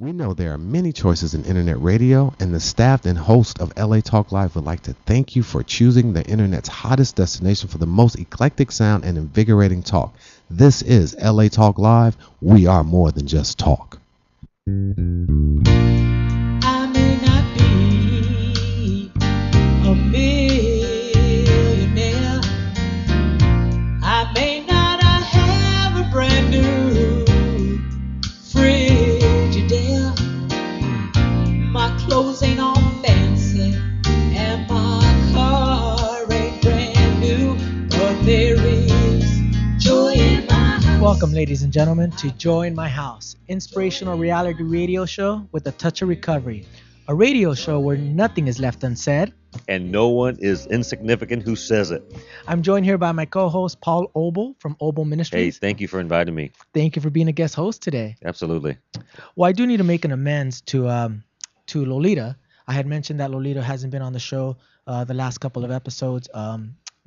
We know there are many choices in internet radio, and the staff and host of LA Talk Live would like to thank you for choosing the internet's hottest destination for the most eclectic sound and invigorating talk. This is LA Talk Live. We are more than just talk. I may not be a millionaire. I may not have a brand new Frigidaire. My clothes ain't all fancy, and my car ain't brand new, but there is joy in my house. Welcome, ladies and gentlemen, to Joy in My House, inspirational reality radio show with a touch of recovery. A radio show where nothing is left unsaid. And no one is insignificant who says it. I'm joined here by my co-host, Paul Obel from Obel Hey, Ministries. thank you for inviting me. Thank you for being a guest host today. Absolutely. Well, I do need to make an amends to Lolita. I had mentioned that Lolita hasn't been on the show the last couple of episodes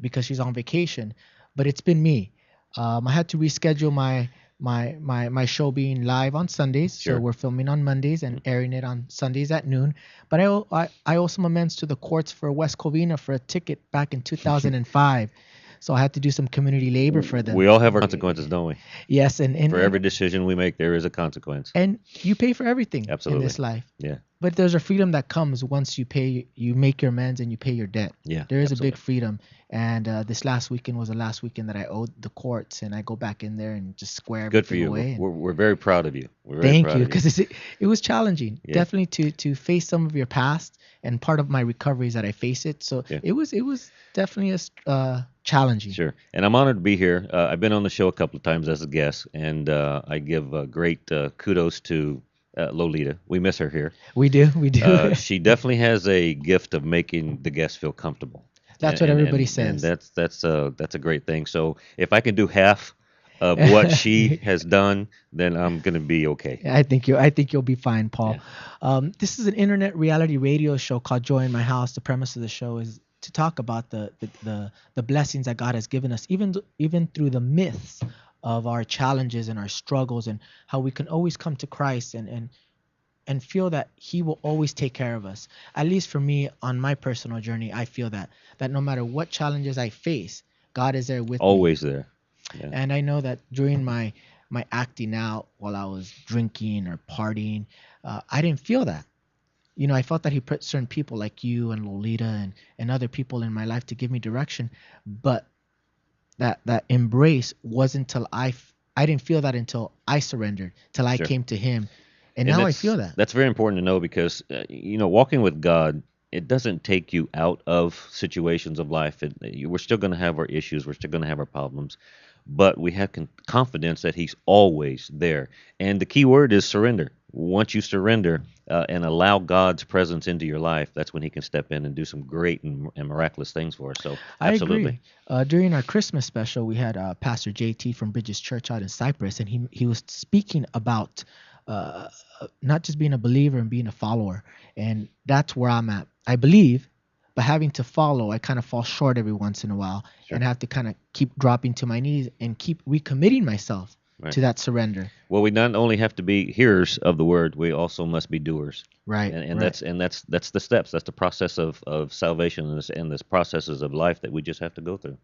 because she's on vacation, but it's been me. I had to reschedule my show being live on Sundays, Sure. so we're filming on Mondays and airing it on Sundays at noon. But I owe some amends to the courts for West Covina for a ticket back in 2005. So I had to do some community labor for them. We all have our consequences, don't we? Yes, and For every decision we make, there is a consequence. and you pay for everything Absolutely. in this life. Yeah. But there's a freedom that comes once you make your amends and you pay your debt. Yeah. There is a big absolutely. freedom. And this last weekend was the last weekend that I owed the courts, and I go back in there and just square Good for everything you. away. and We're very proud of you. We're very Thank proud you, of because it was challenging. Yeah. Definitely to face some of your past, and part of my recovery is that I face it. So Yeah. it was definitely challenging. Sure. And I'm honored to be here. I've been on the show a couple of times as a guest, and I give great kudos to Lolita. We miss her here. We do. She definitely has a gift of making the guests feel comfortable. That's what everybody And says. that's a great thing. So if I can do half of what she has done, then I'm gonna be okay. I think you'll be fine, Paul. This is an internet reality radio show called Joy in My House. The premise of the show is to talk about the blessings that God has given us, even through the myths of our challenges and our struggles, and how we can always come to Christ and feel that He will always take care of us. At least for me, on my personal journey, I feel that no matter what challenges I face, God is there with me. Always there. Yeah. And I know that during my acting out while I was drinking or partying, I didn't feel that. You know, I felt that He put certain people like you and Lolita and other people in my life to give me direction, but that embrace wasn't till I didn't feel that until I surrendered, till I Sure. came to Him, and And now I that's- feel that. That's very important to know because walking with God, it doesn't take you out of situations of life. We're still going to have our issues. We're still going to have our problems, but we have confidence that He's always there. And the key word is surrender. Once you surrender and allow God's presence into your life, that's when He can step in and do some great and miraculous things for us. So I absolutely. agree. During our Christmas special, we had Pastor JT from Bridges Church out in Cyprus, and he was speaking about not just being a believer and being a follower, and that's where I'm at. I believe, but having to follow, I kind of fall short every once in a while, Sure. and have to kind of keep dropping to my knees and keep recommitting myself Right. to that surrender. Well, we not only have to be hearers of the word, we also must be doers. Right. And right. that's the steps. That's the process of salvation and this processes of life that we just have to go through.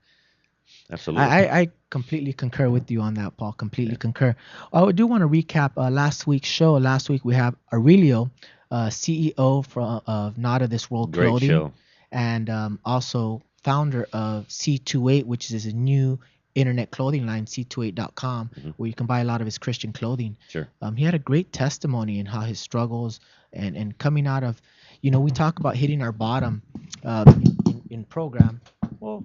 Absolutely. I completely concur with you on that, Paul. Completely concur. I do want to recap last week's show. Last week we have Aurelio, CEO of Not of This World Great Clothing, show. and also founder of C28, which is a new internet clothing line, c28.com, where you can buy a lot of his Christian clothing. Sure. He had a great testimony in how his struggles and coming out of, we talk about hitting our bottom in program. Well,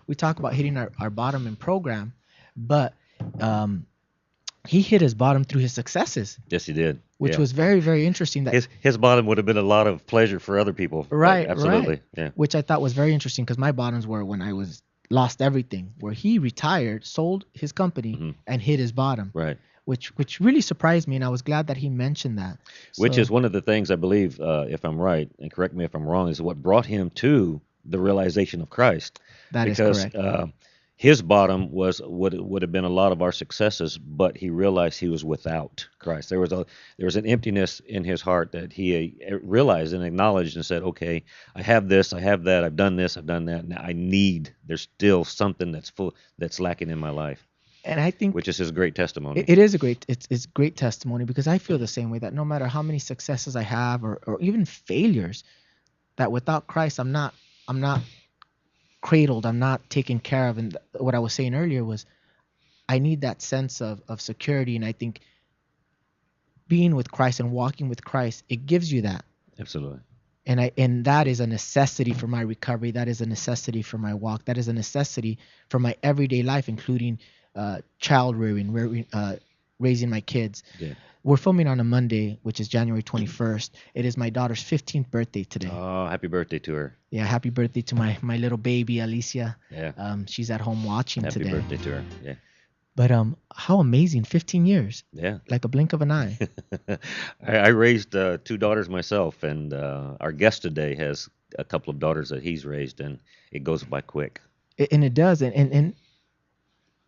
we talk about hitting our bottom in program, but he hit his bottom through his successes, Yes, he did. which Yeah. was very, very interesting. That his bottom would have been a lot of pleasure for other people. Right, Absolutely. right. Yeah. which I thought was very interesting, because my bottoms were when I lost everything, where he retired, sold his company, and hit his bottom, Right. which really surprised me, and I was glad that he mentioned that. Which So- is one of the things I believe, if I'm right, and correct me if I'm wrong, is what brought him to the realization of Christ. That is because correct. his bottom was what would have been a lot of our successes, but he realized he was without Christ. There was an emptiness in his heart that he realized and acknowledged and said, "Okay, I have this, I have that, I've done this, I've done that. Now I need. There's still something that's lacking in my life," And I think which is his great testimony. it is a great it's great testimony, because I feel the same way, that no matter how many successes I have, or even failures, that without Christ I'm not cradled, I'm not taken care of. And what I was saying earlier was, I need that sense of security. And I think being with Christ and walking with Christ, it gives you that. Absolutely. And that is a necessity for my recovery. That is a necessity for my walk. That is a necessity for my everyday life, including child rearing, raising my kids. Yeah. We're filming on a Monday, which is January 21st. It is my daughter's 15th birthday today. Oh, happy birthday to her. Yeah, happy birthday to my little baby Alicia. Yeah. She's at home watching Happy today. birthday to her. Yeah. But how amazing, 15 years, Yeah. like a blink of an eye. I raised two daughters myself, and our guest today has a couple of daughters that he's raised, and it goes by quick. And it does. And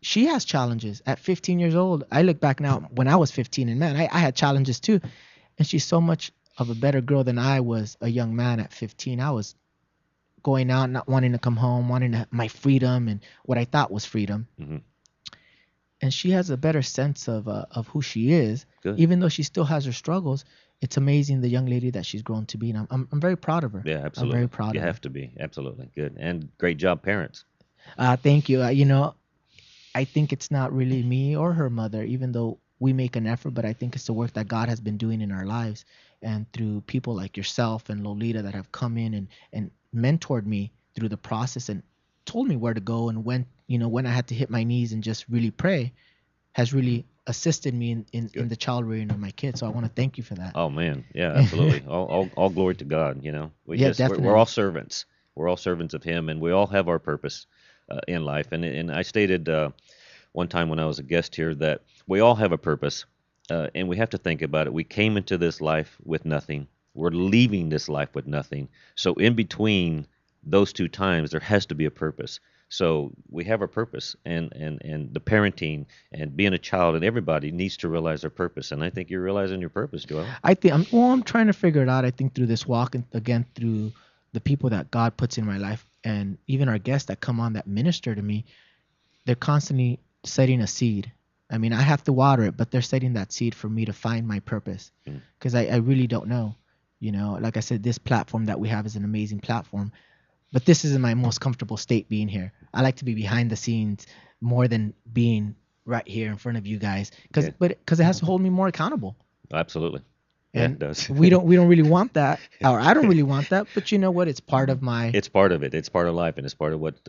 she has challenges at 15 years old. I look back now when I was 15, and man, I had challenges too. And she's so much of a better girl than I was a young man at 15. I was going out, not wanting to come home, wanting my freedom and what I thought was freedom. Hmm. And she has a better sense of who she is, Good. even though she still has her struggles. It's amazing, the young lady that she's grown to be, and I'm very proud of her. Yeah, absolutely. I'm very proud You of her. have to be. Absolutely. Good. And great job, parents. Thank you. I think it's not really me or her mother, even though we make an effort, but I think it's the work that God has been doing in our lives, and through people like yourself and Lolita that have come in and mentored me through the process and told me where to go, and when I had to hit my knees and just really pray, has really assisted me in the child rearing of my kids. So I want to thank you for that. Oh man, yeah, absolutely. all glory to God. Definitely. We're all servants. We're all servants of Him, and we all have our purpose in life. And I stated one time when I was a guest here that we all have a purpose, and we have to think about it. We came into this life with nothing. We're leaving this life with nothing. So in between those two times, there has to be a purpose. So we have a purpose, and the parenting and being a child, and everybody needs to realize their purpose. And I think you're realizing your purpose, Joel. I think I'm trying to figure it out. I think through this walk, and again through the people that God puts in my life, and even our guests that come on that minister to me, they're constantly setting a seed. I mean, I have to water it, but they're setting that seed for me to find my purpose, because I really don't know. Like I said, this platform that we have is an amazing platform, but this isn't my most comfortable state being here. I like to be behind the scenes more than being right here in front of you guys, because it has to hold me more accountable. Absolutely. Yeah, And it does. we don't really want that, or I don't really want that. But you know what? It's part of my. It's part of it. It's part of life, and it's part of what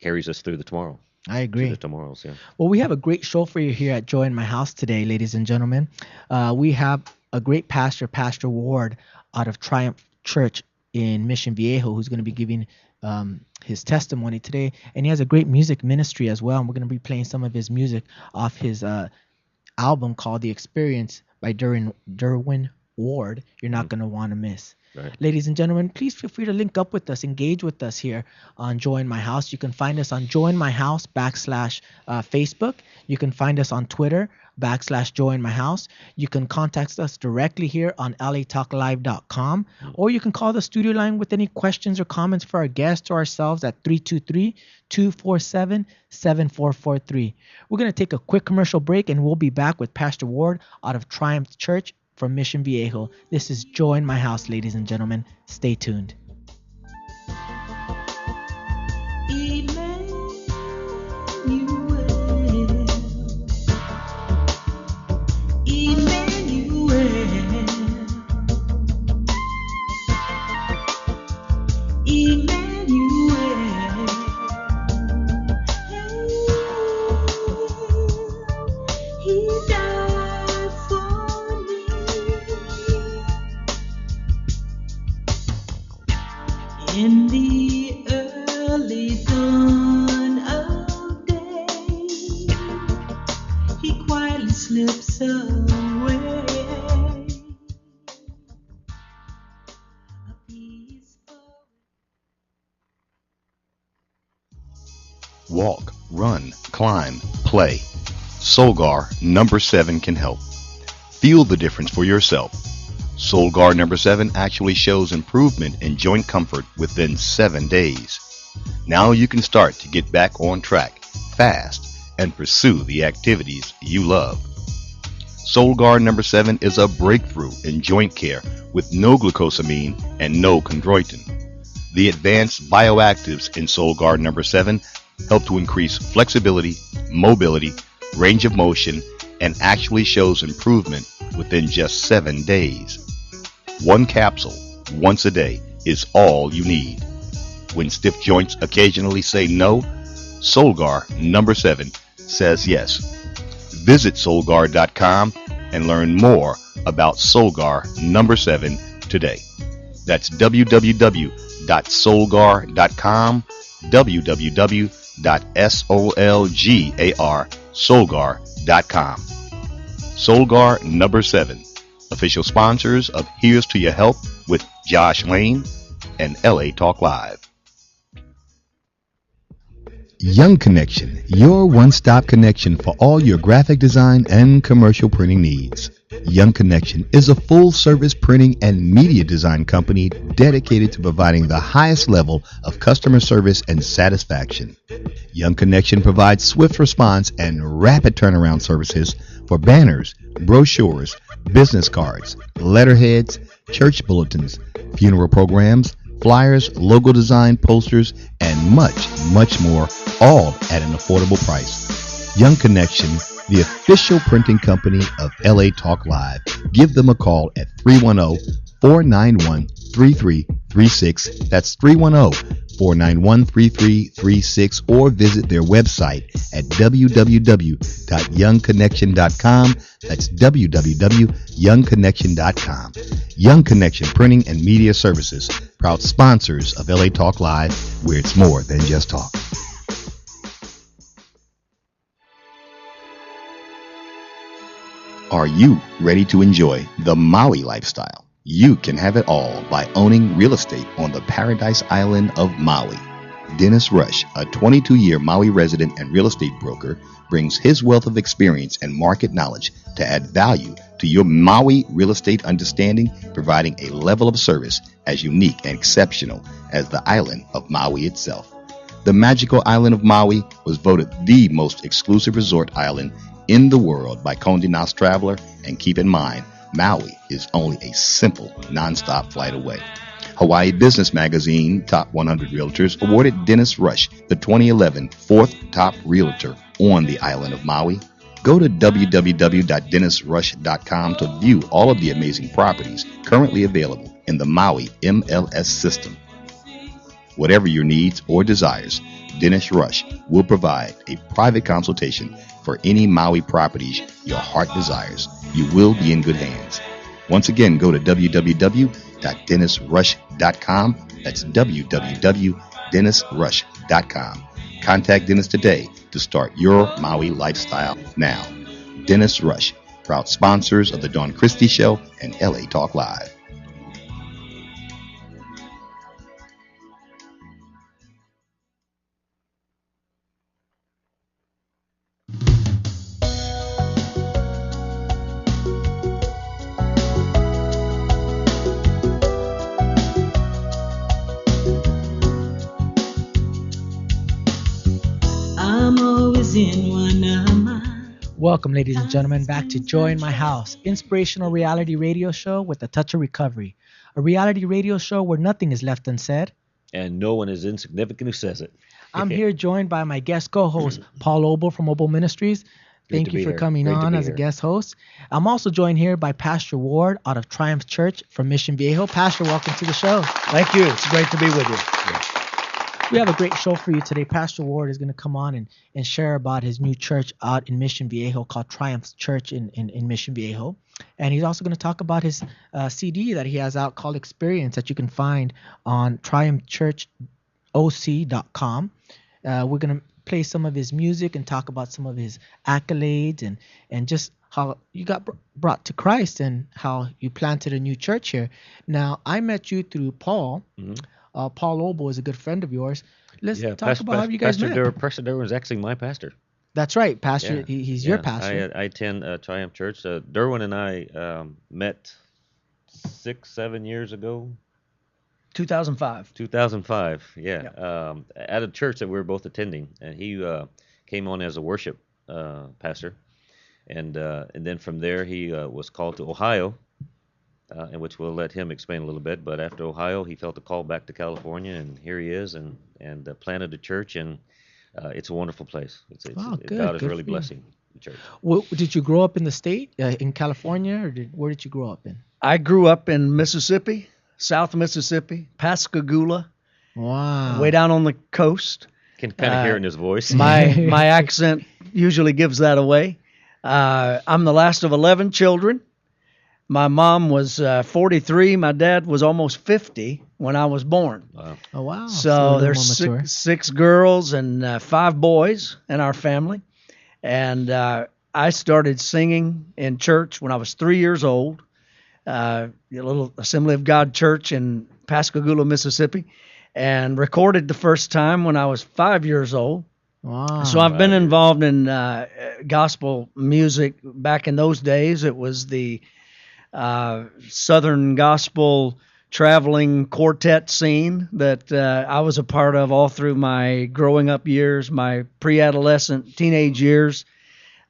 carries us through the tomorrow. I Through agree. the tomorrows, yeah. Well, we have a great show for you here at Joy in My House today, ladies and gentlemen. We have a great pastor, Pastor Ward, out of Triumph Church in Mission Viejo, who's going to be giving his testimony today. And he has a great music ministry as well. And we're going to be playing some of his music off his album called The Experience by Derwin Ward. You're not going to want to miss. Right. Ladies and gentlemen, please feel free to link up with us, engage with us here on Joy in My House. You can find us on Joy in My House / Facebook. You can find us on Twitter / Joy in My House. You can contact us directly here on latalklive.com, or you can call the studio line with any questions or comments for our guests or ourselves at 323-247-7443. We're going to take a quick commercial break, and we'll be back with Pastor Ward out of Triumph Church from Mission Viejo. This is Joy in My House, ladies and gentlemen. Stay tuned. In the early dawn of day, he quietly slips away. A peaceful Walk, run, climb, play. Solgar number 7 can help. Feel the difference for yourself. Solgar number 7 actually shows improvement in joint comfort within 7 days. Now you can start to get back on track fast and pursue the activities you love. Solgar number 7 is a breakthrough in joint care with no glucosamine and no chondroitin. The advanced bioactives in Solgar number 7 help to increase flexibility, mobility, range of motion, and actually shows improvement within just 7 days. One capsule, once a day, is all you need. When stiff joints occasionally say no, Solgar number 7 says yes. Visit Solgar.com and learn more about Solgar number 7 today. That's www.solgar.com, www.solgar.com. Solgar number 7, official sponsors of Here's to Your Help with Josh Lane and LA Talk Live. Young Connection, your one-stop connection for all your graphic design and commercial printing needs. Young Connection is a full-service printing and media design company dedicated to providing the highest level of customer service and satisfaction. Young Connection provides swift response and rapid turnaround services for banners, brochures, business cards, letterheads, church bulletins, funeral programs, flyers, logo design, posters, and much, much more, all at an affordable price. Young Connection, the official printing company of LA Talk Live. Give them a call at 310-491-3336. That's 310-491-3336, or visit their website at www.youngconnection.com. That's www.youngconnection.com. Young Connection Printing and Media Services, proud sponsors of LA Talk Live, where it's more than just talk. Are you ready to enjoy the Maui lifestyle? You can have it all by owning real estate on the Paradise Island of Maui. Dennis Rush, a 22-year Maui resident and real estate broker, brings his wealth of experience and market knowledge to add value to your Maui real estate understanding, providing a level of service as unique and exceptional as the island of Maui itself. The magical island of Maui was voted the most exclusive resort island in the world by Condé Nast Traveler, and keep in mind, Maui is only a simple, non-stop flight away. Hawaii Business Magazine Top 100 Realtors awarded Dennis Rush the 2011 fourth top realtor on the island of Maui. Go to www.dennisrush.com to view all of the amazing properties currently available in the Maui MLS system. Whatever your needs or desires, Dennis Rush will provide a private consultation for any Maui properties your heart desires. You will be in good hands. Once again, go to www.dennisrush.com. That's www.dennisrush.com. Contact Dennis today to start your Maui lifestyle now. Dennis Rush, proud sponsors of The Dawn Christie Show and LA Talk Live. Welcome, ladies and gentlemen, back to Joy in My House, inspirational reality radio show with a touch of recovery. A reality radio show where nothing is left unsaid. And no one is insignificant who says it. I'm here joined by my guest co-host, Paul Obel from Obel Ministries. Thank you for coming on as a guest host. I'm also joined here by Pastor Ward out of Triumph Church from Mission Viejo. Pastor, welcome to the show. Thank you. It's great to be with you. Yeah. We have a great show for you today. Pastor Ward is going to come on and share about his new church out in Mission Viejo called Triumph Church in Mission Viejo. And he's also going to talk about his CD that he has out called Experience that you can find on triumphchurchoc.com. We're going to play some of his music and talk about some of his accolades and just how you got brought to Christ and how you planted a new church here. Now, I met you through Paul. Mm-hmm. Paul Obel is a good friend of yours. Let's Yeah, talk about how you guys met. Pastor Derwin is actually my pastor. That's right, Pastor. Yeah, He's your yeah. pastor. I attend Triumph Church. Derwin and I met 6, 7 years ago. 2005. 2005, yeah, at a church that we were both attending, and he came on as a worship pastor, and then from there he was called to Ohio, in which we'll let him explain a little bit. But after Ohio, he felt a call back to California, and here he is, and planted a church, and it's a wonderful place. Wow, good. God is Good really for you. blessing the church. Well, did you grow up in the state, in California, or where did you grow up in? I grew up in Mississippi, South Mississippi, Pascagoula, Wow. way down on the coast. Can kind of hear it in his voice. My accent usually gives that away. I'm the last of 11 children. My mom was 43. My dad was almost 50 when I was born. Wow. Oh, wow. a So little there's more mature. six girls and 5 boys in our family. And I started singing in church when I was 3 years old. A little Assembly of God church in Pascagoula, Mississippi, and recorded the first time when I was 5 years old. Wow. So I've been involved in gospel music back in those days. It was the Southern gospel traveling quartet scene that I was a part of all through my growing up years, my pre-adolescent, teenage years.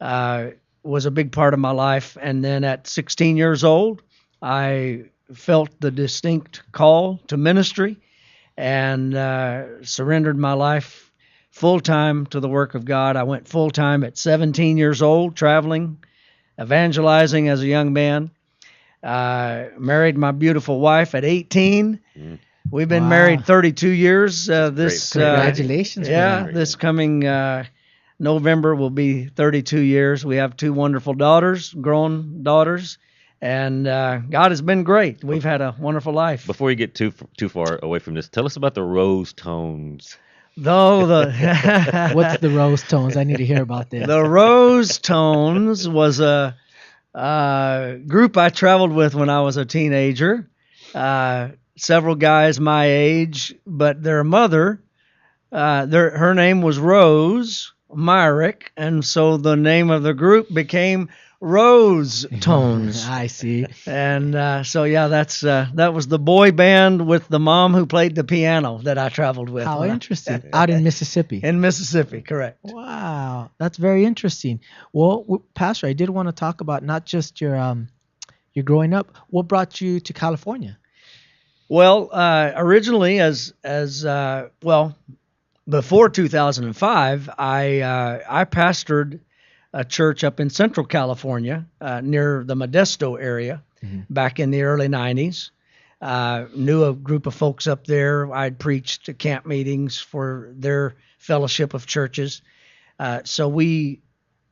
Was a big part of my life. And then at 16 years old, I felt the distinct call to ministry and surrendered my life full-time to the work of God. I went full-time at 17 years old, traveling, evangelizing as a young man. Married my beautiful wife at 18. We've been Wow. married 32 years. This Congratulations. for yeah, that. this coming November will be 32 years. We have 2 wonderful daughters, grown daughters, and God has been great. We've had a wonderful life. Before you get too far away from this, tell us about the Rose Tones. Though the What's the Rose Tones? I need to hear about this. the Rose Tones was a group I traveled with when I was a teenager. Several guys my age, but their mother, her name was Rose Myrick, and so the name of the group became Rose Tones. I see. And so yeah, that was the boy band with the mom who played the piano that I traveled with. How when I- interesting. Out in Mississippi. in Mississippi, correct. Wow, that's very interesting. Well, Pastor, I did want to talk about not just your growing up. What brought you to California? Well, originally, before 2005, I pastored a church up in Central California, near the Modesto area, back in the early 90s. Knew a group of folks up there. I'd preached at camp meetings for their fellowship of churches. So we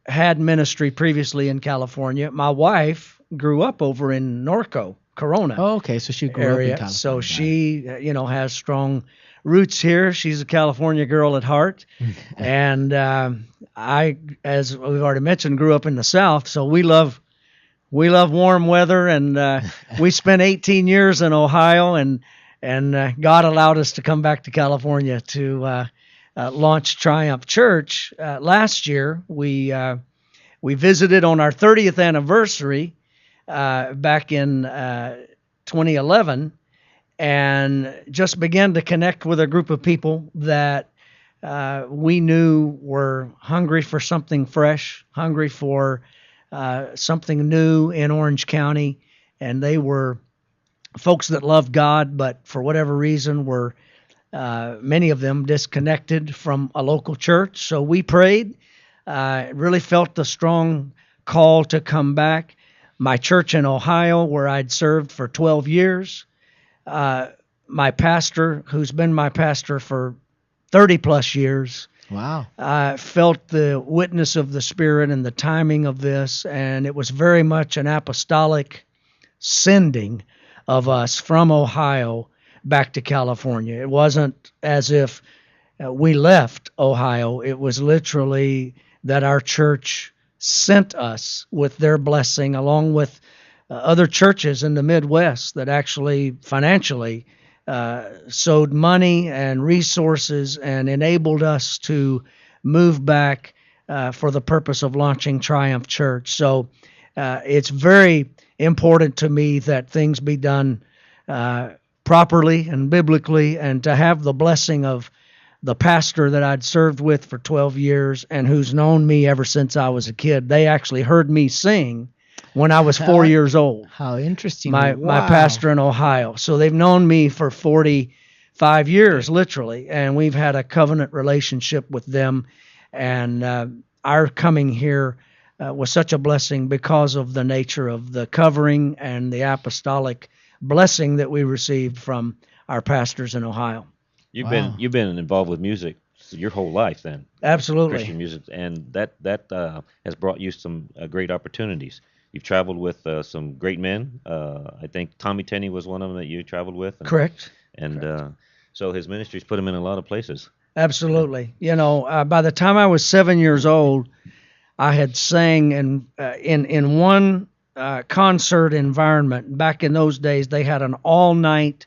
had ministry previously in California. My wife grew up over in Norco, Corona Oh, okay, so she grew up in area. California. So she, has strong roots here. She's a California girl at heart. And I, as we've already mentioned, grew up in the South. So we love warm weather. And we spent 18 years in Ohio, and God allowed us to come back to California to launch Triumph Church. Last year, we visited on our 30th anniversary back in 2011, and just began to connect with a group of people that we knew were hungry for something fresh, hungry for something new in Orange County, and they were folks that loved God, but for whatever reason were many of them disconnected from a local church. So we prayed, really felt the strong call to come back. My church in Ohio, where I'd served for 12 years, my pastor, who's been my pastor for 30 plus years, Wow. felt the witness of the Spirit and the timing of this, and it was very much an apostolic sending of us from Ohio back to California. It wasn't as if we left Ohio. It was literally that our church sent us with their blessing, along with other churches in the Midwest that actually financially sowed money and resources and enabled us to move back for the purpose of launching Triumph Church. So it's very important to me that things be done properly and biblically, and to have the blessing of the pastor that I'd served with for 12 years and who's known me ever since I was a kid. They actually heard me sing when I was 4 years old. How interesting. My Wow. pastor in Ohio. So they've known me for 45 years, literally, and we've had a covenant relationship with them. And our coming here was such a blessing because of the nature of the covering and the apostolic blessing that we received from our pastors in Ohio. You've Wow. been involved with music your whole life then. Absolutely. Christian music, and that has brought you some great opportunities. You've traveled with some great men. I think Tommy Tenney was one of them that you traveled with. And, Correct. And so his ministry's put him in a lot of places. Absolutely. You know, by the time I was 7 years old, I had sang in one concert environment. Back in those days, they had an all-night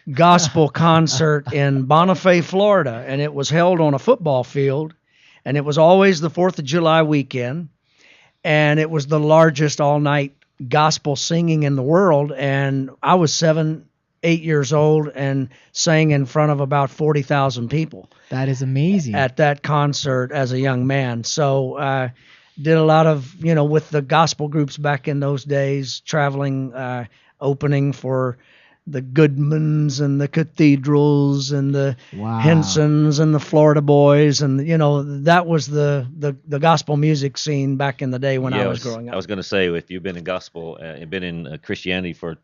gospel concert in Bonifay, Florida, and it was held on a football field, and it was always the 4th of July weekend, and it was the largest all-night gospel singing in the world, and I was 8 years old and sang in front of about 40,000 people That is amazing. at that concert as a young man. So did a lot of, with the gospel groups back in those days, traveling, opening for the Goodmans and the Cathedrals and the Wow. Hensons and the Florida Boys. And, that was the gospel music scene back in the day when I was growing up. I was going to say, if you've been in gospel and been in Christianity for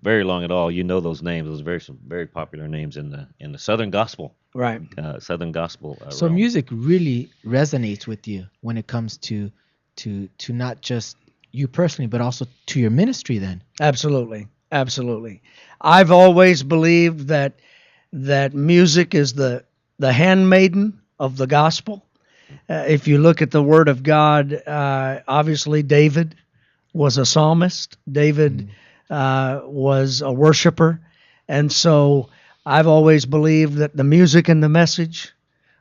very long at all, you know those names. Those are some very popular names in the Southern gospel. Right. Southern gospel. So realm. music really resonates with you when it comes to not just you personally, but also to your ministry then. Absolutely. Absolutely. I've always believed that music is the handmaiden of the gospel. If you look at the Word of God, obviously David was a psalmist. David was a worshiper. And so I've always believed that the music and the message,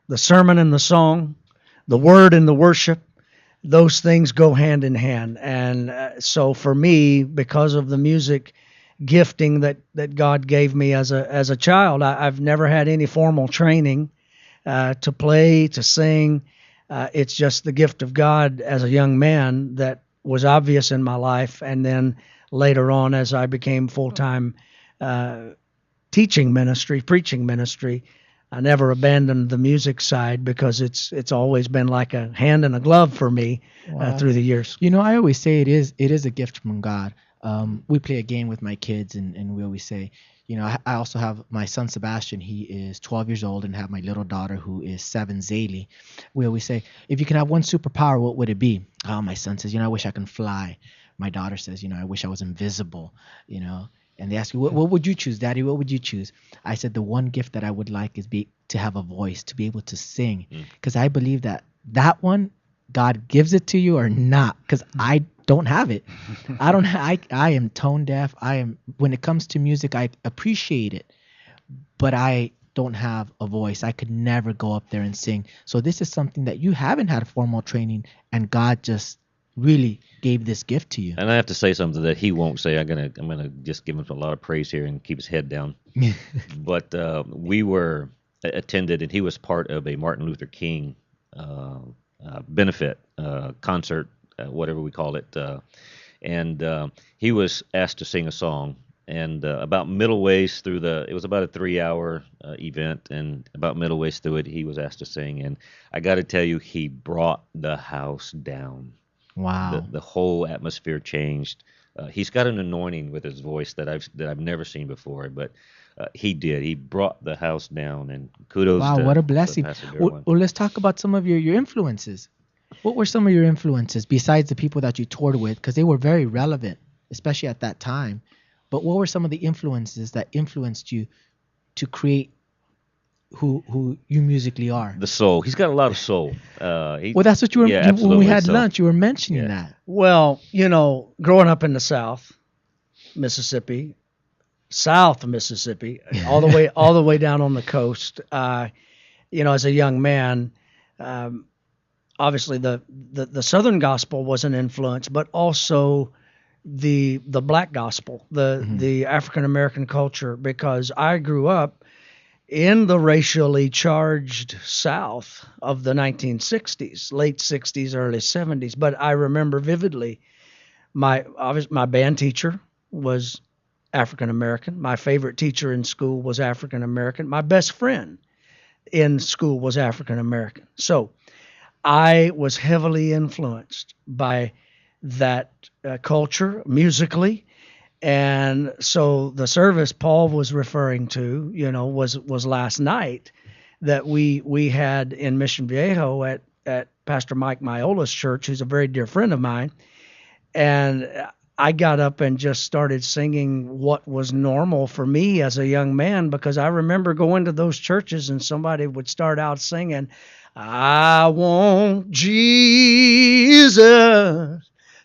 the sermon and the song, the word and the worship, those things go hand in hand. And so for me, because of the music gifting that God gave me as a child, I've never had any formal training to play, to sing. It's just the gift of God as a young man that was obvious in my life. And then later on, as I became full-time preaching ministry, I never abandoned the music side because it's always been like a hand in a glove for me through the years. I always say it is a gift from God. We play a game with my kids, and we always say, I also have my son Sebastian. He is 12 years old, and have my little daughter who is 7, Zaylee. We always say, if you can have one superpower, what would it be? My son says, I wish I can fly. My daughter says, I wish I was invisible. And they ask you, what would you choose, Daddy? What would you choose? I said, the one gift that I would like is to have a voice, to be able to sing, because I believe that one, God gives it to you or not, because I don't have it. I am tone deaf. When it comes to music, I appreciate it, but I don't have a voice. I could never go up there and sing. So this is something that you haven't had formal training, and God just really gave this gift to you. And I have to say something that he won't say. I'm gonna just give him a lot of praise here and keep his head down. But we were attended, and he was part of a Martin Luther King benefit concert, whatever we call it, and he was asked to sing a song. And about middle ways through it was about a 3-hour event, and about middle ways through it, he was asked to sing. And I got to tell you, he brought the house down. Wow. The whole atmosphere changed. He's got an anointing with his voice that I've never seen before, but he did. He brought the house down, and kudos. Wow, to, what a blessing. to Pastor Derwin. Well, let's talk about some of your influences. What were some of your influences besides the people that you toured with? Because they were very relevant, especially at that time. But what were some of the influences that influenced you to create who you musically are? The soul. He's got a lot of soul. Well, that's what you were. Yeah, when we absolutely. had So- lunch, you were mentioning Yeah. that. Well, growing up in the South, Mississippi, South Mississippi, all the way down on the coast. As a young man, obviously the Southern gospel was an influence, but also the black gospel, the African American culture, because I grew up in the racially charged South of the 1960s, late 60s, early 70s. But I remember vividly my band teacher was African American. My favorite teacher in school was African American. My best friend in school was African American. So I was heavily influenced by that culture musically. And so the service Paul was referring to, was last night that we had in Mission Viejo at Pastor Mike Myola's church, who's a very dear friend of mine. And I got up and just started singing what was normal for me as a young man, because I remember going to those churches and somebody would start out singing, "I want Jesus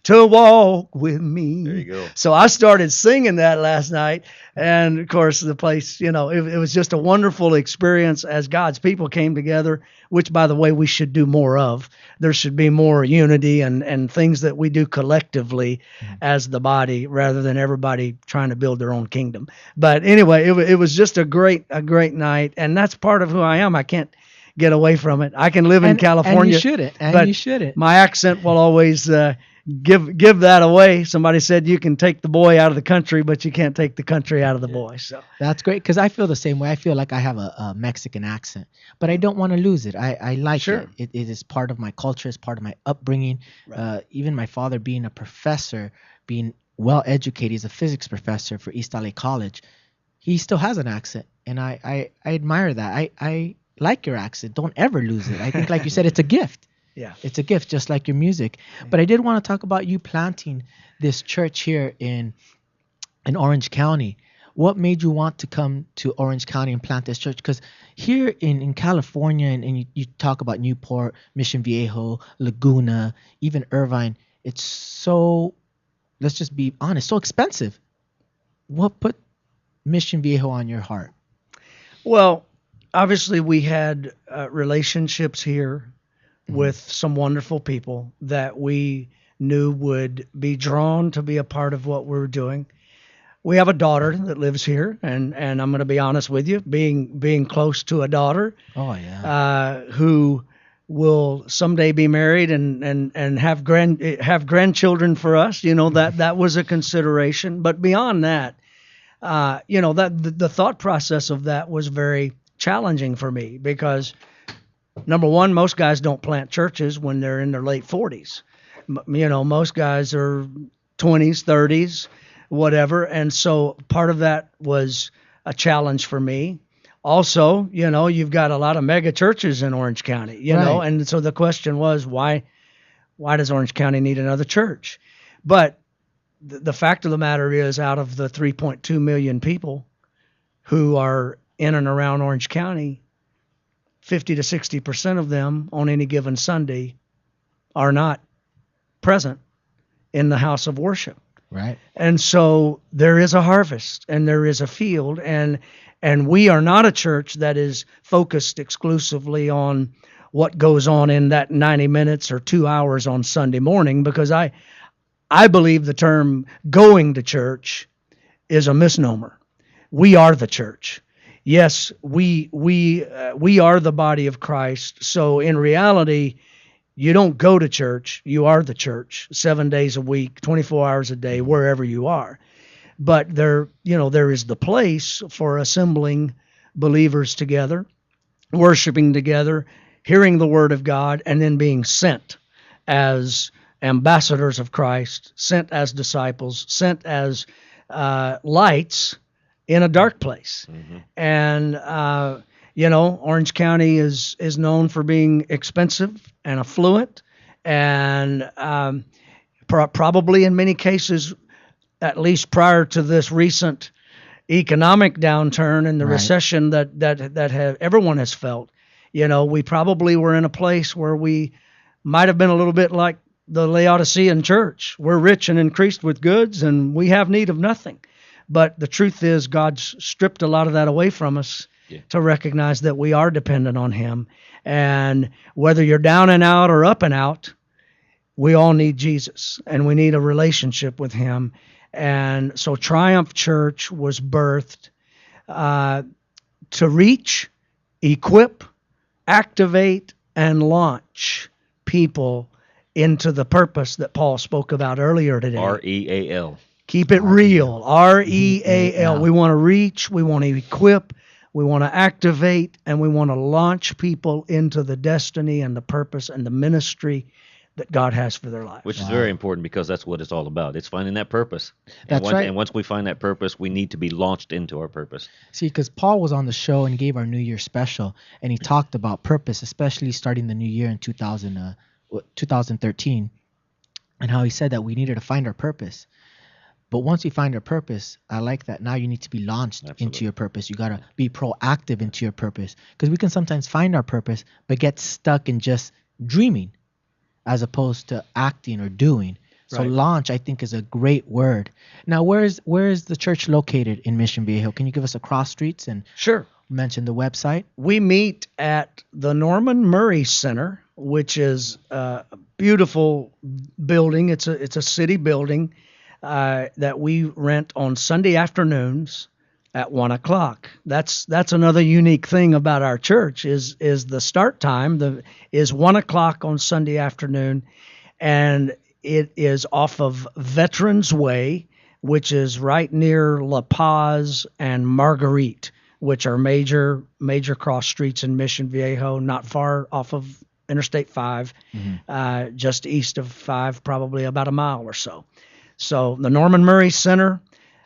to walk with me." There you go. So I started singing that last night. And of course, the place, it was just a wonderful experience as God's people came together, which, by the way, we should do more of. There should be more unity and things that we do collectively as the body, rather than everybody trying to build their own kingdom. But anyway, it was just a great night. And that's part of who I am. I can't get away from it. I can live in California. And you shouldn't. But you shouldn't. my accent will always give that away. Somebody said you can take the boy out of the country, but you can't take the country out of the boy. So That's great, because I feel the same way. I feel like I have a Mexican accent, but I don't want to lose it. I like Sure. it. It is part of my culture. It's part of my upbringing. Even my father being a professor, being well educated, he's a physics professor for East LA College. He still has an accent, and I admire that. I like your accent. Don't ever lose it. I think, like you said, it's a gift. yeah. It's a gift, just like your music. But I did want to talk about you planting this church here in Orange County. What made you want to come to Orange County and plant this church? Because here in California, and you talk about Newport, Mission Viejo, Laguna, even Irvine, it's so, let's just be honest, so expensive. What put Mission Viejo on your heart? Well, obviously we had relationships here with some wonderful people that we knew would be drawn to be a part of what we're doing. We have a daughter that lives here, and I'm going to be honest with you, being close to a daughter Oh, yeah. who will someday be married and have grandchildren for us. That was a consideration. But beyond that, that the thought process of that was very challenging for me, because number one, most guys don't plant churches when they're in their late 40s. Most guys are 20s, 30s, whatever. And so part of that was a challenge for me. Also, you've got a lot of mega churches in Orange County, Right. and so the question was, why does Orange County need another church? But the fact of the matter is, out of the 3.2 million people who are in and around Orange County, 50 to 60% of them on any given Sunday are not present in the house of worship. Right. And so there is a harvest and there is a field, and we are not a church that is focused exclusively on what goes on in that 90 minutes or 2 hours on Sunday morning, because I believe the term going to church is a misnomer. We are the church. Yes, we are the body of Christ. So in reality, you don't go to church, you are the church 7 days a week, 24 hours a day, wherever you are. But there is the place for assembling believers together, worshiping together, hearing the word of God, and then being sent as ambassadors of Christ, sent as disciples, sent as lights in a dark place. Mm-hmm. And Orange County is known for being expensive and affluent, and probably in many cases, at least prior to this recent economic downturn and the Right. recession that everyone has felt, we probably were in a place where we might have been a little bit like the Laodicean church. We're rich and increased with goods, and we have need of nothing. But the truth is, God's stripped a lot of that away from us to recognize that we are dependent on Him. And whether you're down and out or up and out, we all need Jesus, and we need a relationship with Him. And so Triumph Church was birthed to reach, equip, activate, and launch people into the purpose that Paul spoke about earlier today. REAL. Keep it real. REAL. We want to reach, we want to equip, we want to activate, and we want to launch people into the destiny and the purpose and the ministry that God has for their life. Which is very important, because that's what it's all about. It's finding that purpose. That's right. And once we find that purpose, we need to be launched into our purpose. See, because Paul was on the show and gave our New Year special, and he talked about purpose, especially starting the new year in 2013, and how he said that we needed to find our purpose. But once you find our purpose, I like that. Now you need to be launched into your purpose. You got to be proactive into your purpose, because we can sometimes find our purpose but get stuck in just dreaming as opposed to acting or doing. So Right. launch, I think, is a great word. Now, where is the church located in Mission Viejo? Can you give us a cross streets and Sure. mention the website? We meet at the Norman Murray Center, which is a beautiful building. It's a city building that we rent on Sunday afternoons at 1:00. That's another unique thing about our church is the start time is 1:00 on Sunday afternoon, and it is off of Veterans Way, which is right near La Paz and Marguerite, which are major cross streets in Mission Viejo, not far off of Interstate 5, just east of 5, probably about a mile or so. So the Norman Murray Center,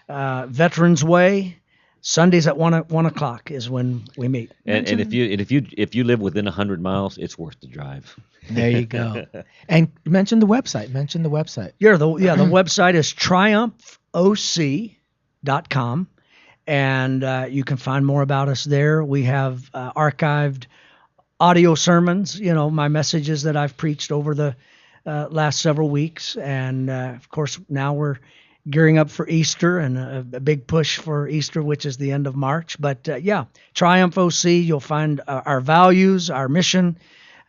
Veterans Way, Sundays at 1:00 is when we meet. And if you live within 100 miles, it's worth the drive. There you go. And mention the website. Yeah, the website is triumphoc.com, and you can find more about us there. We have archived audio sermons, my messages that I've preached over the last several weeks, and of course now we're gearing up for Easter, and a big push for Easter, which is the end of March. But Triumph OC, you'll find our values, our mission.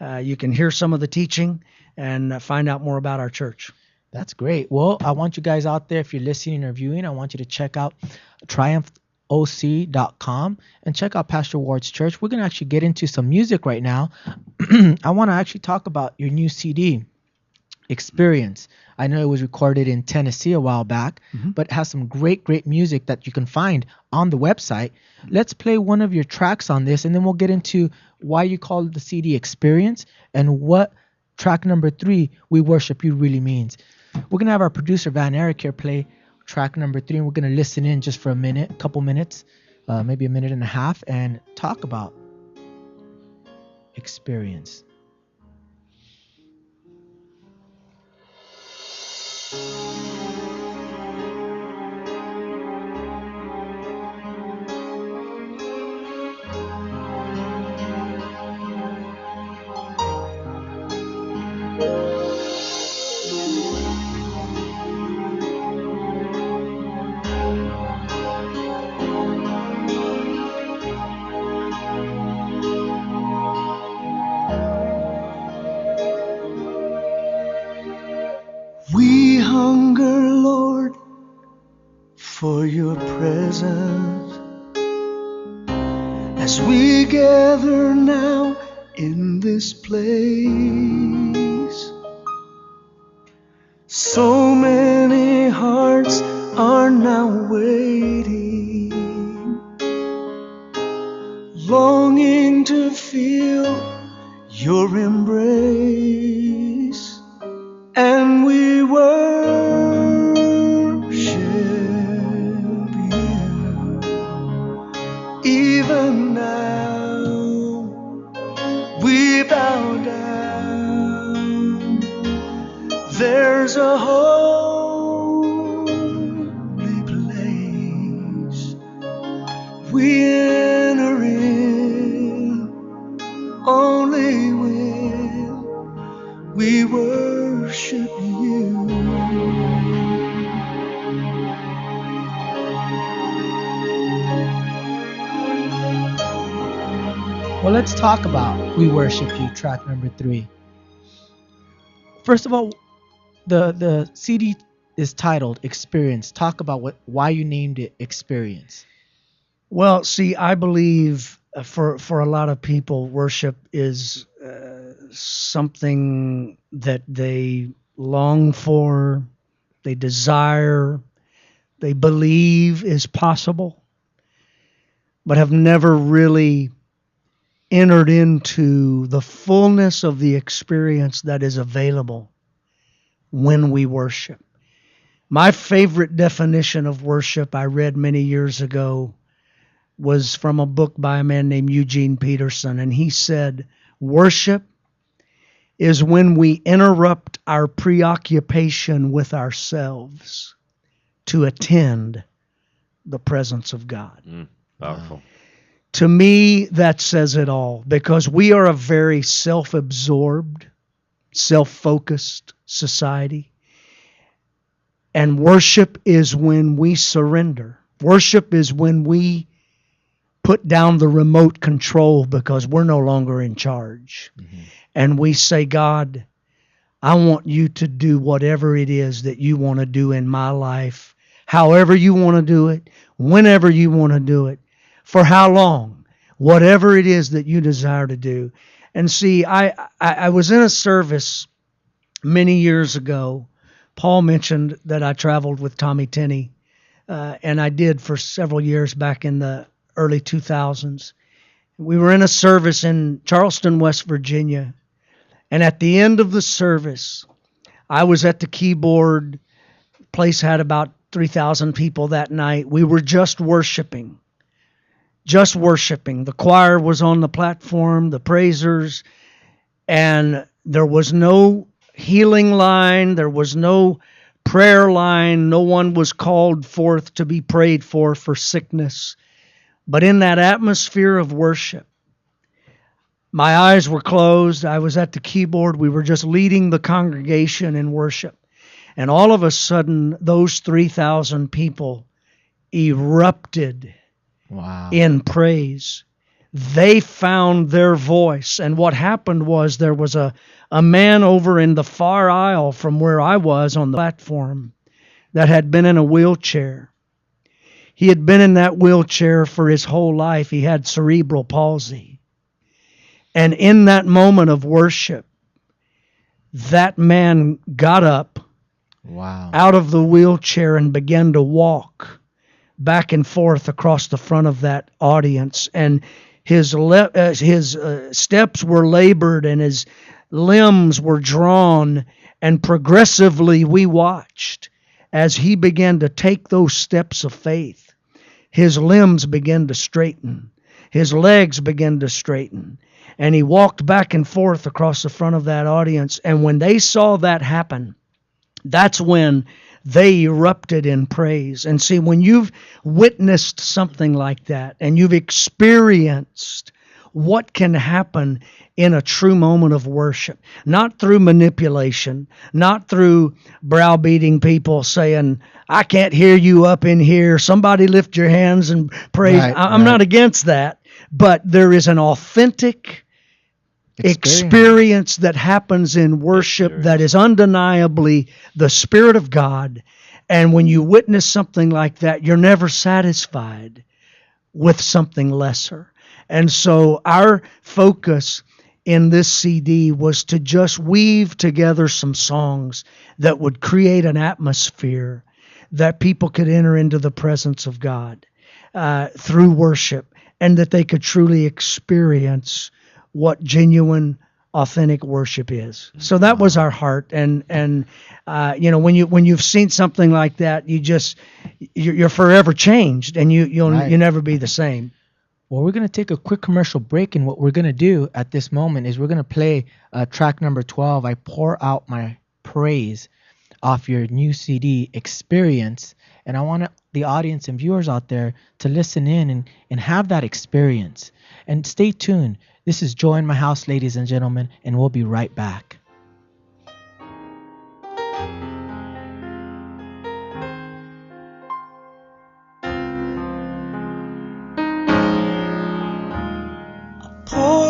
You can hear some of the teaching and find out more about our church. That's great. Well, I want you guys out there, if you're listening or viewing, I want you to check out triumphoc.com and check out Pastor Ward's church. We're going to actually get into some music right now. I want to actually talk about your new CD, Experience. I know it was recorded in Tennessee a while back, but it has some great music that you can find on the website. Let's play one of your tracks on this, and then we'll get into why you called the CD Experience and what track number 3, We Worship You, really means. We're going to have our producer Van Eric here play track number 3, and we're going to listen in just for a couple minutes, maybe a minute and a half, and talk about Experience. We hunger, Lord, for your presence as we gather now in this place. So many hearts are now waiting, longing to feel your embrace, and we worship you even now. We bow down. There's a holy place we enter in only when we worship you. Well, let's talk about We Worship You, track number 3. First of all, the CD is titled Experience. Talk about why you named it Experience. Well, see, I believe for a lot of people, worship is something that they long for, they desire, they believe is possible, but have never really entered into the fullness of the experience that is available when we worship. My favorite definition of worship I read many years ago was from a book by a man named Eugene Peterson, and he said, worship is when we interrupt our preoccupation with ourselves to attend the presence of God. Powerful. To me, that says it all, because we are a very self-absorbed, self-focused society. And worship is when we surrender. Worship is when we put down the remote control because we're no longer in charge. Mm-hmm. And we say, God, I want you to do whatever it is that you want to do in my life, however you want to do it, whenever you want to do it, for how long, whatever it is that you desire to do. And see, I was in a service many years ago. Paul mentioned that I traveled with Tommy Tenney, and I did for several years back in the early 2000s. We were in a service in Charleston, West Virginia, and at the end of the service, I was at the keyboard. The place had about 3,000 people that night. We were just worshiping. Just worshiping. The choir was on the platform, the praisers, and there was no healing line, there was no prayer line, no one was called forth to be prayed for sickness. But in that atmosphere of worship, my eyes were closed, I was at the keyboard, we were just leading the congregation in worship. And all of a sudden, those 3,000 people erupted in praise. They found their voice. And what happened was there was a man over in the far aisle from where I was on the platform that had been in a wheelchair. He had been in that wheelchair for his whole life. He had cerebral palsy. And in that moment of worship, that man got up out of the wheelchair and began to walk back and forth across the front of that audience. And his steps were labored and his limbs were drawn. And progressively we watched as he began to take those steps of faith. His limbs began to straighten. His legs began to straighten. And he walked back and forth across the front of that audience. And when they saw that happen, that's when they erupted in praise. And see, when you've witnessed something like that and you've experienced what can happen in a true moment of worship, not through manipulation, not through browbeating people saying, I can't hear you up in here, somebody lift your hands and praise. I'm not against that, but there is an authentic experience that happens in worship that is undeniably the Spirit of God. And when you witness something like that, you're never satisfied with something lesser. And so our focus in this CD was to just weave together some songs that would create an atmosphere that people could enter into the presence of God through worship, and that they could truly experience what genuine, authentic worship is. So that was our heart. And you know, when you've seen something like that, you're forever changed, and you'll never be the same. Well, we're going to take a quick commercial break, and what we're going to do at this moment is we're going to play track number 12, I Pour Out My Praise, off your new CD, Experience. And I want the audience and viewers out there to listen in and have that experience. And stay tuned. This is Joy in My House, ladies and gentlemen, and we'll be right back. Pour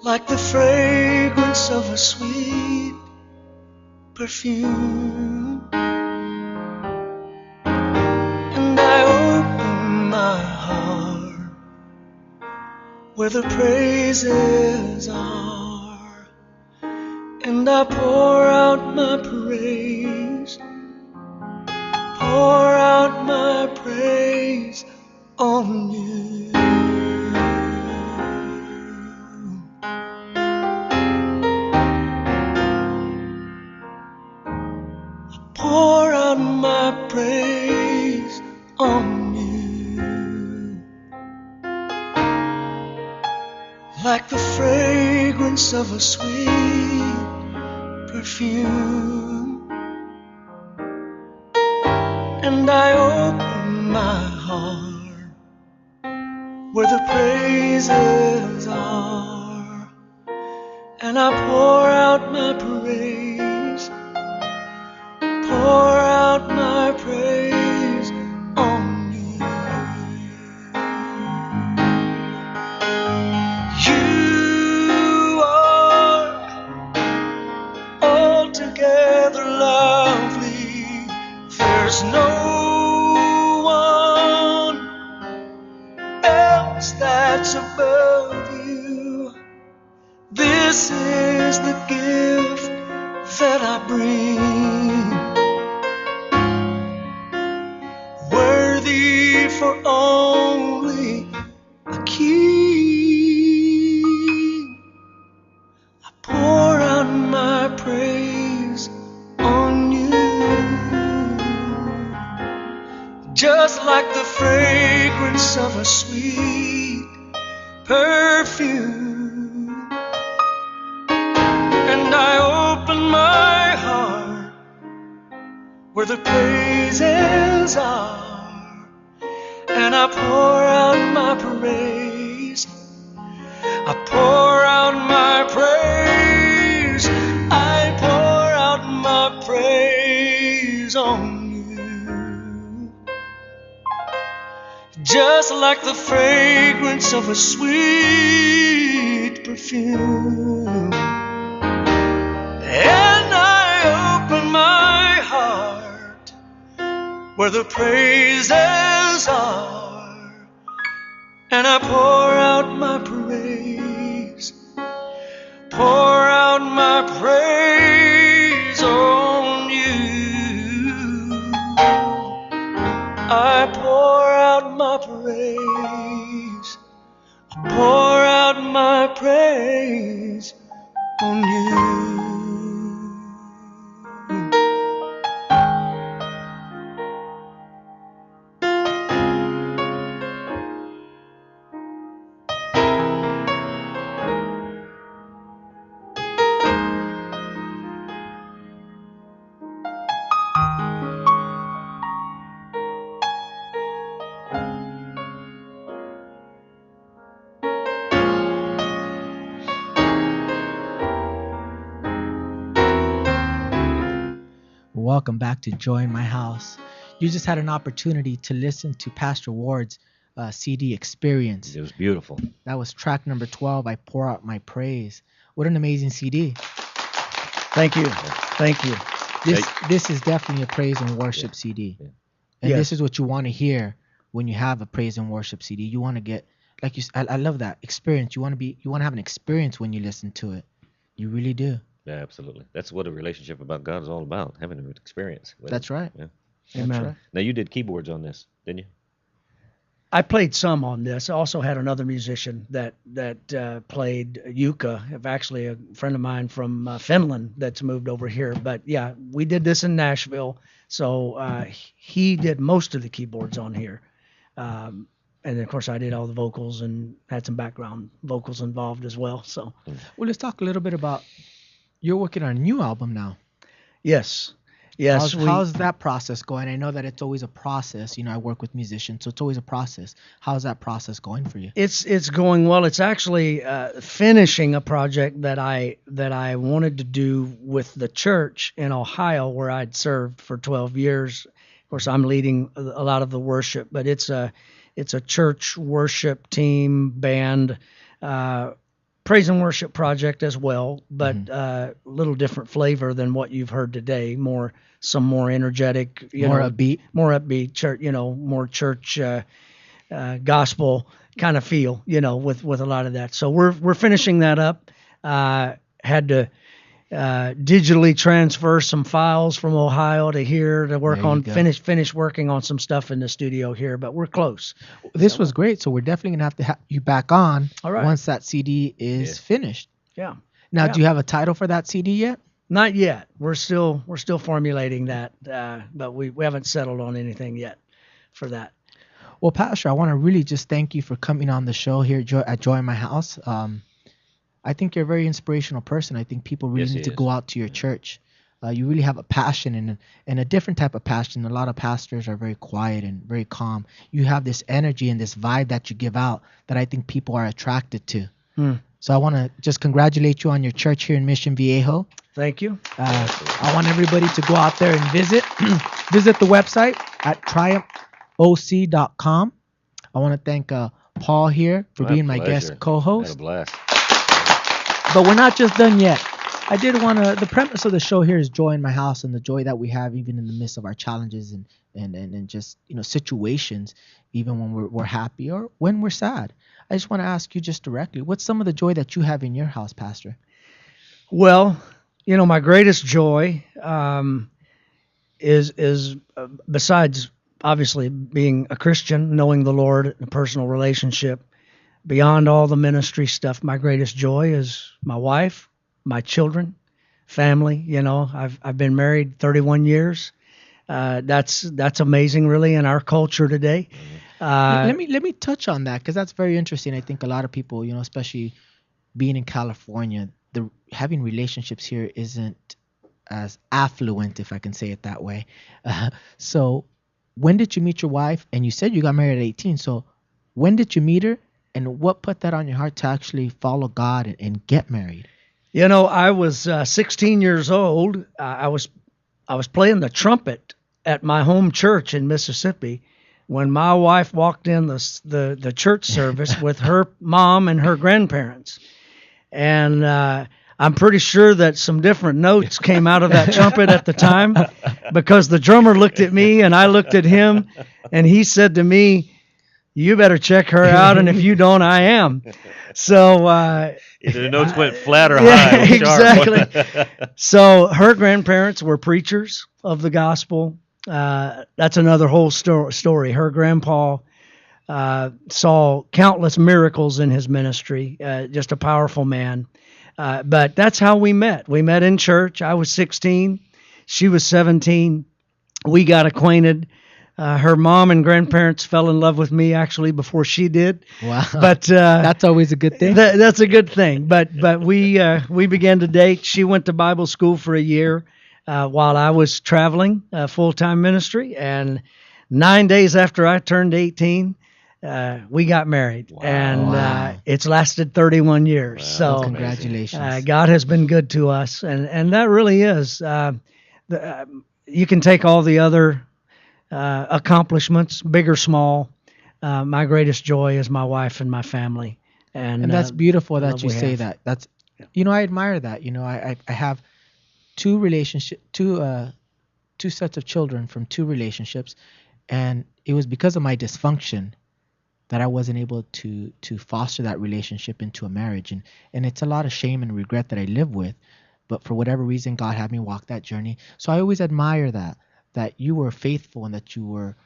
like the fragrance of a sweet perfume. And I open my heart where the praises are, and I pour out my praise, pour out my praise on you. Pour out my praise on you, like the fragrance of a sweet perfume. And I open my heart where the praises are, and I pour out my praise, pour out my praise on you. You are altogether lovely. There's no one else that's above you. This is the gift that I bring, worthy for only a king. I pour out my praise on you, just like the fragrance of a sweet perfume. And I open my heart where the praises are, and I pour out my praise, I pour out my praise, I pour out my praise on you, just like the fragrance of a sweet perfume. And I open my heart where the praises are, and I pour out my praise, pour out my praise on you. I pour out my praise, I pour out my praise on you. Welcome back to Joy in My House. You just had an opportunity to listen to Pastor Ward's CD Experience. It was beautiful. That was track number 12, I Pour Out My Praise. What an amazing CD. Thank you. Thank you. This is definitely a praise and worship CD. Yeah. And Yes. this is what you want to hear when you have a praise and worship CD. You want to get, like I love that experience. You want to have an experience when you listen to it. You really do. Yeah, absolutely. That's what a relationship about God is all about, having an experience with That's Him. right. Yeah. Amen. That's right. Now, you did keyboards on this, didn't you? I played some on this. I also had another musician that played yucca. Actually, a friend of mine from Finland that's moved over here. But yeah, we did this in Nashville. So he did most of the keyboards on here, and of course I did all the vocals and had some background vocals involved as well. So Well, let's talk a little bit about, you're working on a new album now. yes. How's that process going? I know that it's always a process. You know, I work with musicians, so it's always a process. How's that process going for you? It's going well. It's actually finishing a project that I wanted to do with the church in Ohio where I'd served for 12 years. Of course, I'm leading a lot of the worship, but it's a church worship team band praise and worship project as well, but a little different flavor than what you've heard today. Some more energetic, More upbeat. more upbeat church, more church gospel kind of feel, with a lot of that. So we're finishing that up. Had to digitally transfer some files from Ohio to here to work There you on go. finish working on some stuff in the studio here, but we're close. This was great. So we're definitely gonna have to have you back on All right. once that CD is Yeah. finished. Yeah. Now, Yeah. do you have a title for that CD yet? Not yet. We're still formulating that, but we haven't settled on anything yet for that. Well, Pastor, I want to really just thank you for coming on the show here at Joy in My House. I think you're a very inspirational person. I think people really Yes, need he to go is. out to your church. You really have a passion and a different type of passion. A lot of pastors are very quiet and very calm. You have this energy and this vibe that you give out that I think people are attracted to. So I want to just congratulate you on your church here in Mission Viejo. Thank you. I want everybody to go out there and visit the website at triumphoc.com. I want to thank Paul here for My being my pleasure. guest Had co-host. a blast. But we're not just done yet. I did want to. The premise of the show here is joy in my house, and the joy that we have even in the midst of our challenges and just situations, even when we're happy or when we're sad. I just want to ask you just directly, what's some of the joy that you have in your house, Pastor? Well, my greatest joy is besides obviously being a Christian, knowing the Lord, a personal relationship. Beyond all the ministry stuff, my greatest joy is my wife, my children, family. I've been married 31 years. That's amazing, really, in our culture today. Let me touch on that because that's very interesting. I think a lot of people, especially being in California, having relationships here isn't as affluent, if I can say it that way. So when did you meet your wife? And you said you got married at 18. So when did you meet her? And what put that on your heart to actually follow God and get married? I was 16 years old. I was playing the trumpet at my home church in Mississippi when my wife walked in the church service with her mom and her grandparents. And I'm pretty sure that some different notes came out of that trumpet at the time because the drummer looked at me and I looked at him and he said to me, "You better check her out, and if you don't, I am." So Either the notes went flat or yeah, high. or sharp. exactly. So her grandparents were preachers of the gospel. That's another whole story. Her grandpa saw countless miracles in his ministry. Just a powerful man. But that's how we met. We met in church. I was 16. She was 17. We got acquainted. Her mom and grandparents fell in love with me actually before she did. Wow. But That's always a good thing. that's a good thing. But we began to date. She went to Bible school for a year while I was traveling full-time ministry. And 9 days after I turned 18, we got married. And Wow. it's lasted 31 years. So Well, congratulations. God has been good to us. And that really is. You can take all the other accomplishments, big or small. My greatest joy is my wife and my family. And that's beautiful that love you we say have. that. That's, I admire that. I have two sets of children from two relationships, and it was because of my dysfunction that I wasn't able to foster that relationship into a marriage, and it's a lot of shame and regret that I live with. But for whatever reason, God had me walk that journey. So I always admire that you were faithful and that you were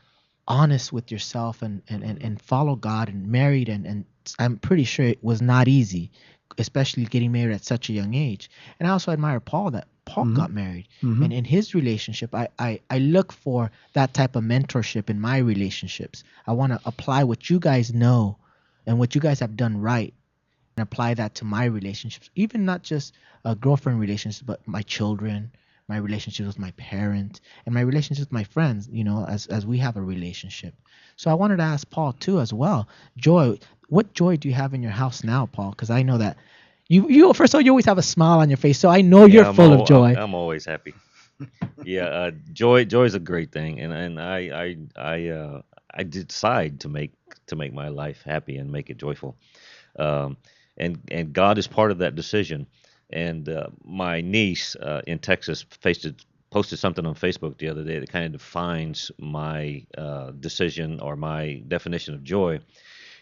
honest with yourself and follow God and married. And I'm pretty sure it was not easy, especially getting married at such a young age. And I also admire Paul that Paul got married. And in his relationship, I look for that type of mentorship in my relationships. I want to apply what you guys know and what you guys have done right and apply that to my relationships, even not just a girlfriend relationship, but my children, my relationship with my parents, and my relationship with my friends, as we have a relationship. So I wanted to ask Paul too as well. Joy, what joy do you have in your house now, Paul? Because I know that you first of all, you always have a smile on your face, so I know you're I'm full of joy. I'm always happy. Yeah, joy is a great thing, and I decide to make my life happy and make it joyful. and God is part of that decision. And my niece in Texas posted something on Facebook the other day that kind of defines my decision or my definition of joy.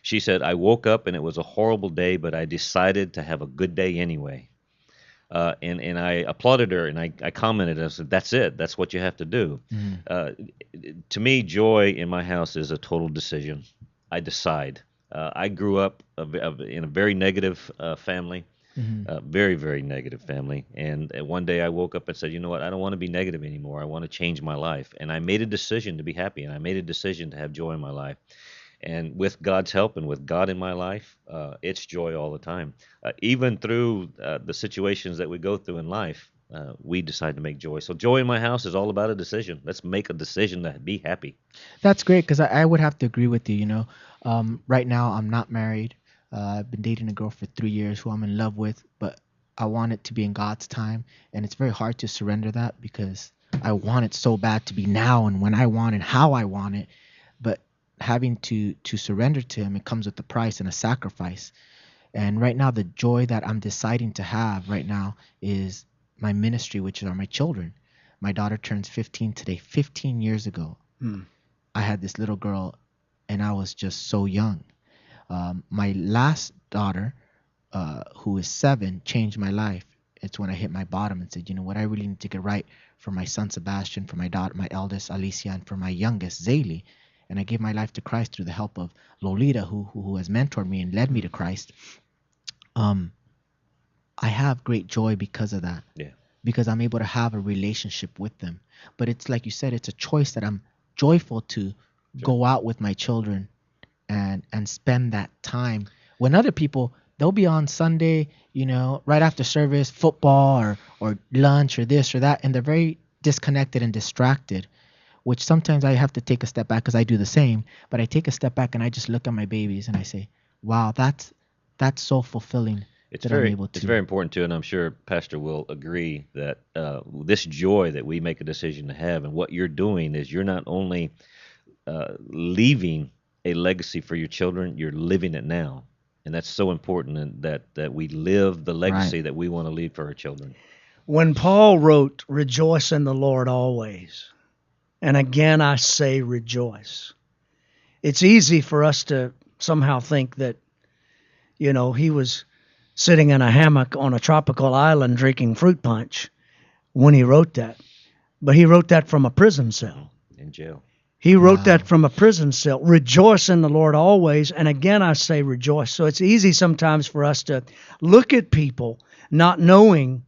She said, "I woke up and it was a horrible day, but I decided to have a good day anyway." And I applauded her, and I commented, I said, "That's it. That's what you have to do." To me, joy in my house is a total decision. I decide. I grew up in a very negative family, very, very negative family. And one day I woke up and said, "You know what? I don't want to be negative anymore. I want to change my life." And I made a decision to be happy, and I made a decision to have joy in my life. And with God's help and with God in my life, it's joy all the time. Even through the situations that we go through in life, we decide to make joy. So joy in my house is all about a decision. Let's make a decision to be happy. That's great, because I would have to agree with you. Right now I'm not married. I've been dating a girl for 3 years who I'm in love with, but I want it to be in God's time, and it's very hard to surrender that because I want it so bad to be now and when I want it, how I want it. But having to surrender to Him, it comes with a price and a sacrifice. And right now, the joy that I'm deciding to have right now is my ministry, which are my children. My daughter turns 15 today. 15 years ago, I had this little girl, and I was just so young. My last daughter, who is 7, changed my life. It's when I hit my bottom and said, "You know what? I really need to get right for my son Sebastian, for my daughter, my eldest Alicia, and for my youngest Zaylee." And I gave my life to Christ through the help of Lolita, who has mentored me and led me to Christ. I have great joy because of that. Yeah. Because I'm able to have a relationship with them. But it's like you said, it's a choice that I'm joyful to go out with my children and spend that time. When other people, they'll be on Sunday, right after service, football or lunch or this or that, and they're very disconnected and distracted, which sometimes I have to take a step back because I do the same. But I take a step back and I just look at my babies and I say, wow, that's so fulfilling. It's very important too, and I'm sure Pastor will agree that this joy that we make a decision to have, and what you're doing is you're not only leaving a legacy for your children, you're living it now, and that's so important, and that we live the legacy that we want to leave for our children. When Paul wrote, "Rejoice in the Lord always," and again I say rejoice. It's easy for us to somehow think that, he was sitting in a hammock on a tropical island drinking fruit punch when he wrote that. But he wrote that from a prison cell. In jail. He wrote that from a prison cell. Rejoice in the Lord always. And again, I say rejoice. So it's easy sometimes for us to look at people not knowing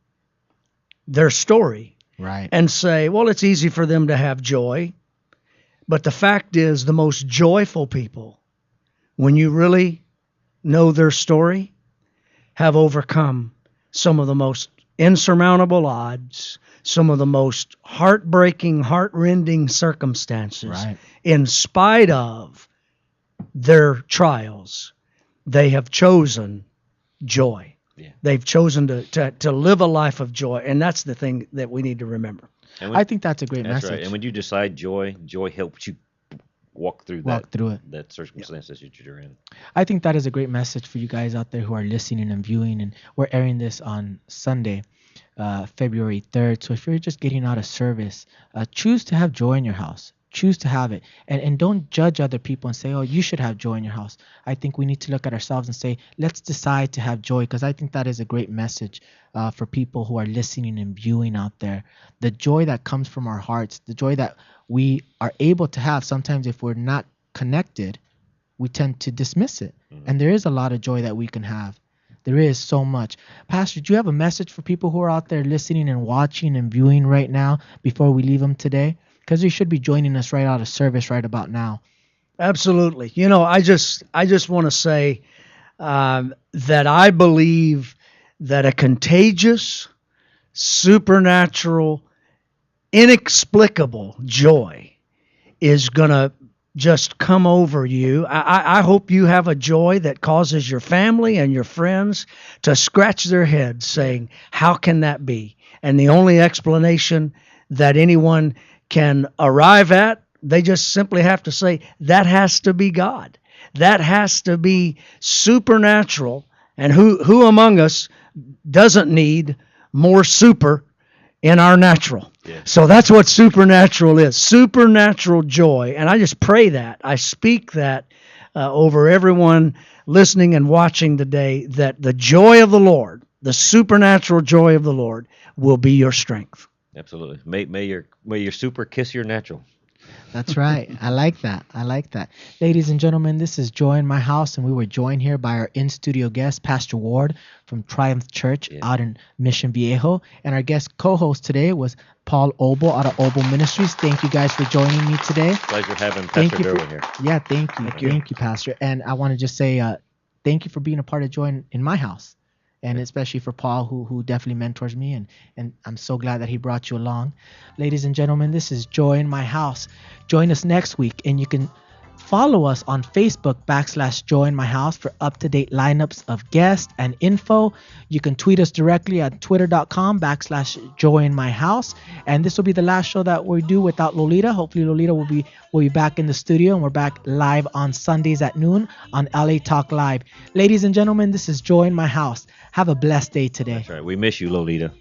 their story. Right. And say, well, it's easy for them to have joy. But the fact is, the most joyful people, when you really know their story, have overcome some of the most insurmountable odds, some of the most heartbreaking, heart-rending circumstances. In spite of their trials, they have chosen joy. Yeah. They've chosen to live a life of joy, and that's the thing that we need to remember. I think that's a great message. Right. And when you decide joy helps you walk through that circumstances that you're in. I think that is a great message for you guys out there who are listening and viewing. And we're airing this on Sunday, February 3rd. So if you're just getting out of service, choose to have joy in your house. Choose to have it. And don't judge other people and say, oh, you should have joy in your house. I think we need to look at ourselves and say, let's decide to have joy, because I think that is a great message for people who are listening and viewing out there. The joy that comes from our hearts, the joy that we are able to have. Sometimes if we're not connected, we tend to dismiss it. Mm-hmm. And there is a lot of joy that we can have. There is so much. Pastor, do you have a message for people who are out there listening and watching and viewing right now before we leave them today? Because they should be joining us right out of service right about now. Absolutely. I just want to say that I believe that a contagious, supernatural, inexplicable joy is going to just come over you. I hope you have a joy that causes your family and your friends to scratch their heads saying, how can that be? And the only explanation that anyone can arrive at, they just simply have to say, that has to be God. That has to be supernatural And who among us doesn't need more super in our natural? Yeah. So that's what supernatural is. Supernatural joy. And I just pray that. I speak that over everyone listening and watching today, that the joy of the Lord, the supernatural joy of the Lord, will be your strength. Absolutely. May your super kiss your natural. That's right. I like that. I like that. Ladies and gentlemen, this is Joy in My House, and we were joined here by our in-studio guest, Pastor Ward from Triumph Church out in Mission Viejo. And our guest co-host today was Paul Obel out of Obel Ministries. Thank you guys for joining me today. Pleasure having Pastor Derwin here. Yeah, thank you. Thank you, Pastor. And I want to just say thank you for being a part of Joy in My House. And especially for Paul, who definitely mentors me, and I'm so glad that he brought you along. Ladies and gentlemen, this is Joy in My House. Join us next week, and you can follow us on Facebook /Joy in My House for up-to-date lineups of guests and info. You can tweet us directly at twitter.com /Joy in My House. And this will be the last show that we do without Lolita. Hopefully Lolita will be back in the studio, and we're back live on Sundays at noon on LA Talk Live. Ladies and gentlemen, this is Joy in My House. Have a blessed day today. That's right. We miss you, Lolita.